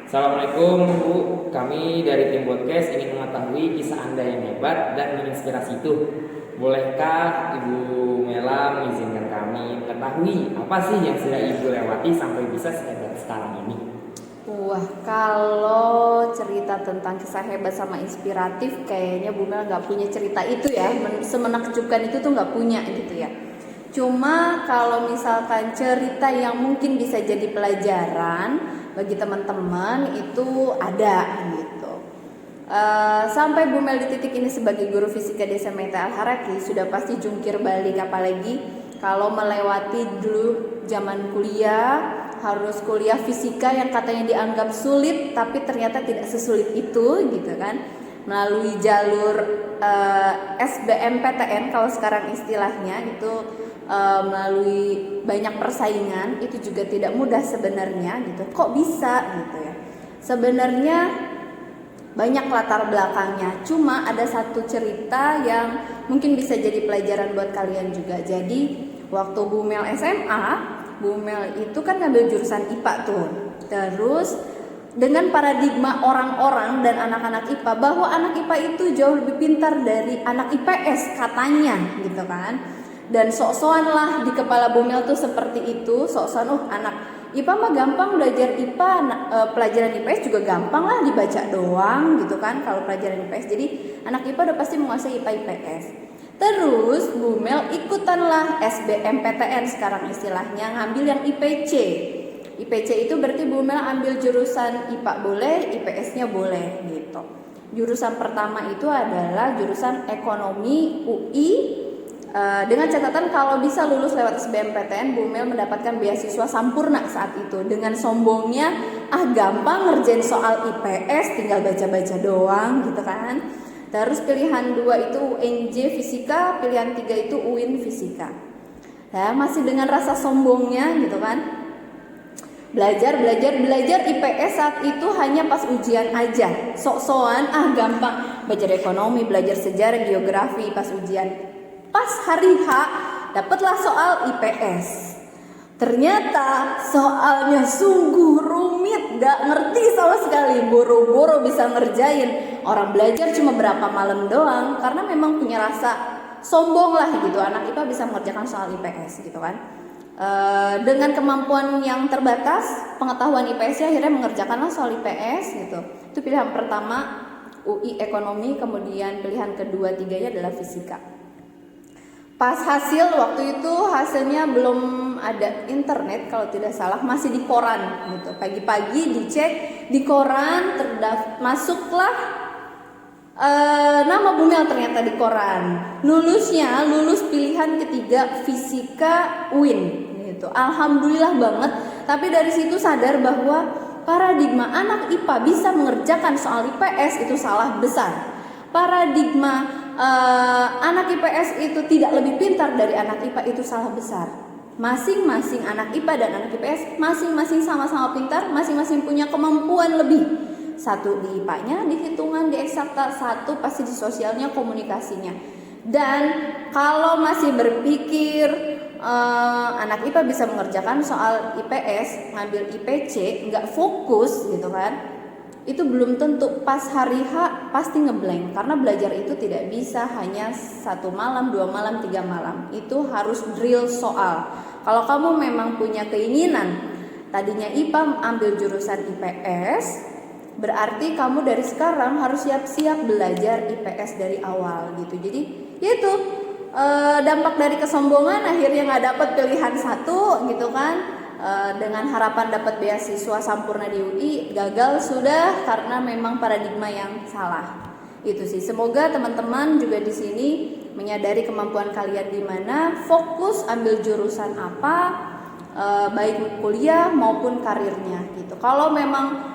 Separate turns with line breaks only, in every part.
Assalamualaikum Bu, kami dari tim podcast ingin mengetahui kisah Anda yang hebat dan menginspirasi itu. Bolehkah Ibu Mela mengizinkan kami mengetahui apa sih yang sudah Ibu lewati sampai bisa sehebat sekarang ini?
Wah, kalau cerita tentang kisah hebat sama inspiratif, kayaknya Bu Mel nggak punya cerita itu ya. Semenakjubkan itu tuh nggak punya gitu ya. Cuma kalau misalkan cerita yang mungkin bisa jadi pelajaran bagi teman-teman itu ada gitu. Sampai Bu Mel di titik ini sebagai guru fisika di SMIT Al-Haraki sudah pasti jungkir balik, apalagi kalau melewati dulu zaman kuliah, harus kuliah fisika yang katanya dianggap sulit tapi ternyata tidak sesulit itu gitu kan, melalui jalur SBMPTN kalau sekarang istilahnya itu, melalui banyak persaingan, itu juga tidak mudah sebenarnya gitu. Kok bisa gitu ya, sebenarnya banyak latar belakangnya. Cuma ada satu cerita yang mungkin bisa jadi pelajaran buat kalian juga. Jadi waktu Bu Mel SMA, Bu Mel itu kan ngambil jurusan IPA tuh. Terus dengan paradigma orang-orang dan anak-anak IPA bahwa anak IPA itu jauh lebih pintar dari anak IPS katanya gitu kan. Dan sok-sokan lah di kepala Bu Mel tuh seperti itu, sok-sokan anak IPA mah gampang belajar IPA, pelajaran IPS juga gampang lah dibaca doang gitu kan kalau pelajaran IPS. Jadi anak IPA udah pasti menguasai IPA IPS. Terus Bu Mel ikutanlah SBMPTN sekarang istilahnya, ngambil yang IPC. IPC itu berarti Bu Mel ambil jurusan IPA boleh, IPS-nya boleh gitu. Jurusan pertama itu adalah jurusan ekonomi UI. Dengan catatan kalau bisa lulus lewat SBMPTN, Bu Mel mendapatkan beasiswa sampurna saat itu. Dengan sombongnya, gampang ngerjain soal IPS, tinggal baca-baca doang gitu kan. Terus pilihan 2 itu UNJ Fisika, pilihan 3 itu UIN Fisika. Ya, masih dengan rasa sombongnya gitu kan. Belajar IPS saat itu hanya pas ujian aja. Sok-sokan gampang belajar ekonomi, belajar sejarah, geografi pas ujian. Pas hari H dapatlah soal IPS. Ternyata soalnya sungguh rumit, gak ngerti sama sekali. Boro-boro bisa ngerjain. Orang belajar cuma berapa malam doang karena memang punya rasa sombong lah gitu. Anak IPA bisa mengerjakan soal IPS gitu kan. Dengan kemampuan yang terbatas, pengetahuan IPS akhirnya mengerjakanlah soal IPS gitu. Itu pilihan pertama UI ekonomi, kemudian pilihan kedua tiganya adalah fisika. Pas hasil waktu itu hasilnya belum ada internet kalau tidak salah, masih di koran gitu. Pagi-pagi dicek di koran, masuklah nama Bu Mel ternyata di koran. Lulusnya lulus pilihan ketiga fisika UIN gitu. Alhamdulillah banget. Tapi dari situ sadar bahwa paradigma anak IPA bisa mengerjakan soal IPS itu salah besar. Paradigma anak IPS itu tidak lebih pintar dari anak IPA itu salah besar. Masing-masing anak IPA dan anak IPS masing-masing sama-sama pintar, masing-masing punya kemampuan lebih. Satu di IPA-nya, di hitungan, di eksakta, satu pasti di sosialnya, komunikasinya. Dan kalau masih berpikir anak IPA bisa mengerjakan soal IPS, ngambil IPC, nggak fokus gitu kan, itu belum tentu pas hari H pasti ngeblank, karena belajar itu tidak bisa hanya 1 malam, 2 malam, 3 malam. Itu harus drill soal. Kalau kamu memang punya keinginan tadinya IPA ambil jurusan IPS, berarti kamu dari sekarang harus siap-siap belajar IPS dari awal gitu. Jadi yaitu dampak dari kesombongan akhirnya nggak dapat pilihan satu gitu kan. Dengan harapan dapat beasiswa sampurna di UI, gagal sudah karena memang paradigma yang salah. Itu sih. Semoga teman-teman juga di sini menyadari kemampuan kalian di mana, fokus ambil jurusan apa, baik kuliah maupun karirnya gitu. Kalau memang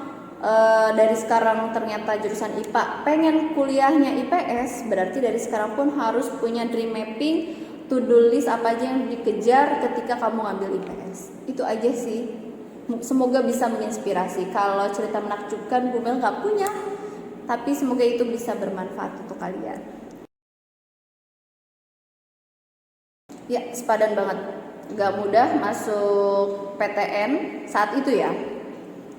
dari sekarang ternyata jurusan IPA pengen kuliahnya IPS, berarti dari sekarang pun harus punya dream mapping, to-do list apa aja yang dikejar ketika kamu ngambil IPS. Itu aja sih. Semoga bisa menginspirasi. Kalau cerita menakjubkan Bu Mel gak punya, tapi semoga itu bisa bermanfaat untuk kalian. Ya, sepadan banget. Gak mudah masuk PTN saat itu ya.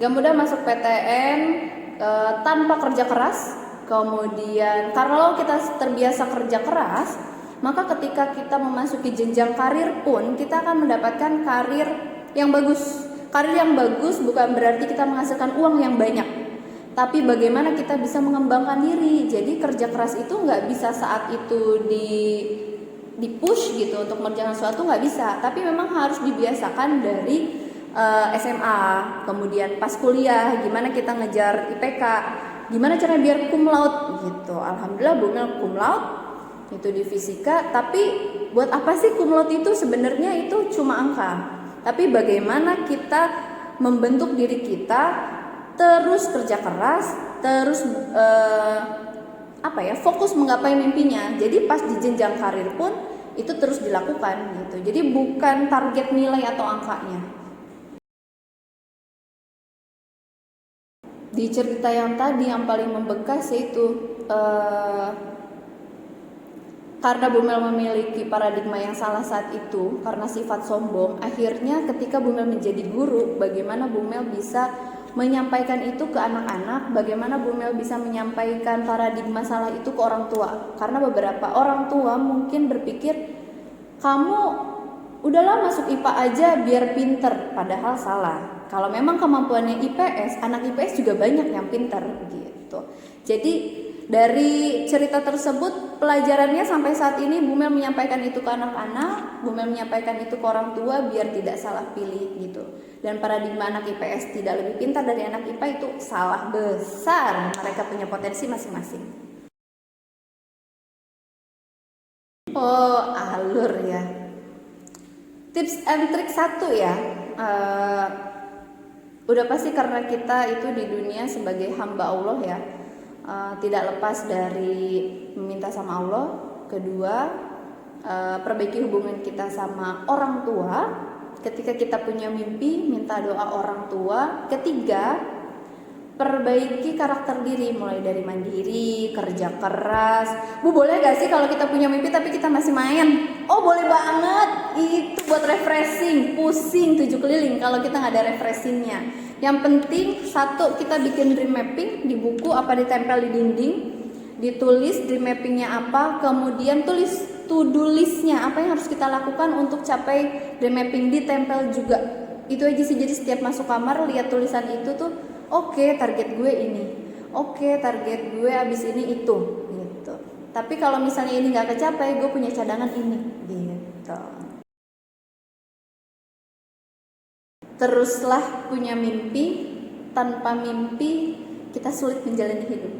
Gak mudah masuk PTN tanpa kerja keras. Kemudian kalau kita terbiasa kerja keras, maka ketika kita memasuki jenjang karir pun kita akan mendapatkan karir yang bagus. Karir yang bagus bukan berarti kita menghasilkan uang yang banyak, tapi bagaimana kita bisa mengembangkan diri. Jadi kerja keras itu nggak bisa saat itu di push gitu untuk mengerjakan sesuatu, nggak bisa. Tapi memang harus dibiasakan dari SMA, kemudian pas kuliah gimana kita ngejar IPK, gimana caranya biar cum laude gitu. Alhamdulillah Bu Mel cum laude itu di fisika. Tapi buat apa sih cum laude itu? Sebenarnya itu cuma angka. Tapi bagaimana kita membentuk diri kita terus kerja keras, terus fokus menggapai mimpinya. Jadi pas di jenjang karir pun itu terus dilakukan gitu. Jadi bukan target nilai atau angkanya. Di cerita yang tadi yang paling membekas yaitu karena Bu Mel memiliki paradigma yang salah saat itu karena sifat sombong, akhirnya ketika Bu Mel menjadi guru, bagaimana Bu Mel bisa menyampaikan itu ke anak-anak, bagaimana Bu Mel bisa menyampaikan paradigma salah itu ke orang tua. Karena beberapa orang tua mungkin berpikir, kamu udahlah masuk IPA aja biar pinter, padahal salah. Kalau memang kemampuannya IPS, anak IPS juga banyak yang pinter gitu. Jadi dari cerita tersebut pelajarannya sampai saat ini Bu Mel menyampaikan itu ke anak-anak, Bu Mel menyampaikan itu ke orang tua biar tidak salah pilih gitu. Dan paradigma anak IPS tidak lebih pintar dari anak IPA itu salah besar. Mereka punya potensi masing-masing. Oh, alur ya. Tips and trick 1 ya. Udah pasti karena kita itu di dunia sebagai hamba Allah ya. Tidak lepas dari meminta sama Allah. Kedua, perbaiki hubungan kita sama orang tua. Ketika kita punya mimpi, minta doa orang tua. Ketiga, perbaiki karakter diri, mulai dari mandiri, kerja keras. Bu, boleh gak sih kalau kita punya mimpi tapi kita masih main? Oh, boleh banget. Itu buat refreshing, pusing 7 keliling kalau kita gak ada refreshingnya. Yang penting, 1, kita bikin dream mapping di buku apa ditempel di dinding, ditulis dream mappingnya apa, kemudian tulis to-do listnya, apa yang harus kita lakukan untuk capai dream mapping, ditempel juga. Itu aja sih, jadi setiap masuk kamar lihat tulisan itu tuh, oke, target gue ini, oke, target gue abis ini itu gitu. Tapi kalau misalnya ini gak kecapai, gue punya cadangan ini gitu. Teruslah punya mimpi. Tanpa mimpi kita sulit menjalani hidup.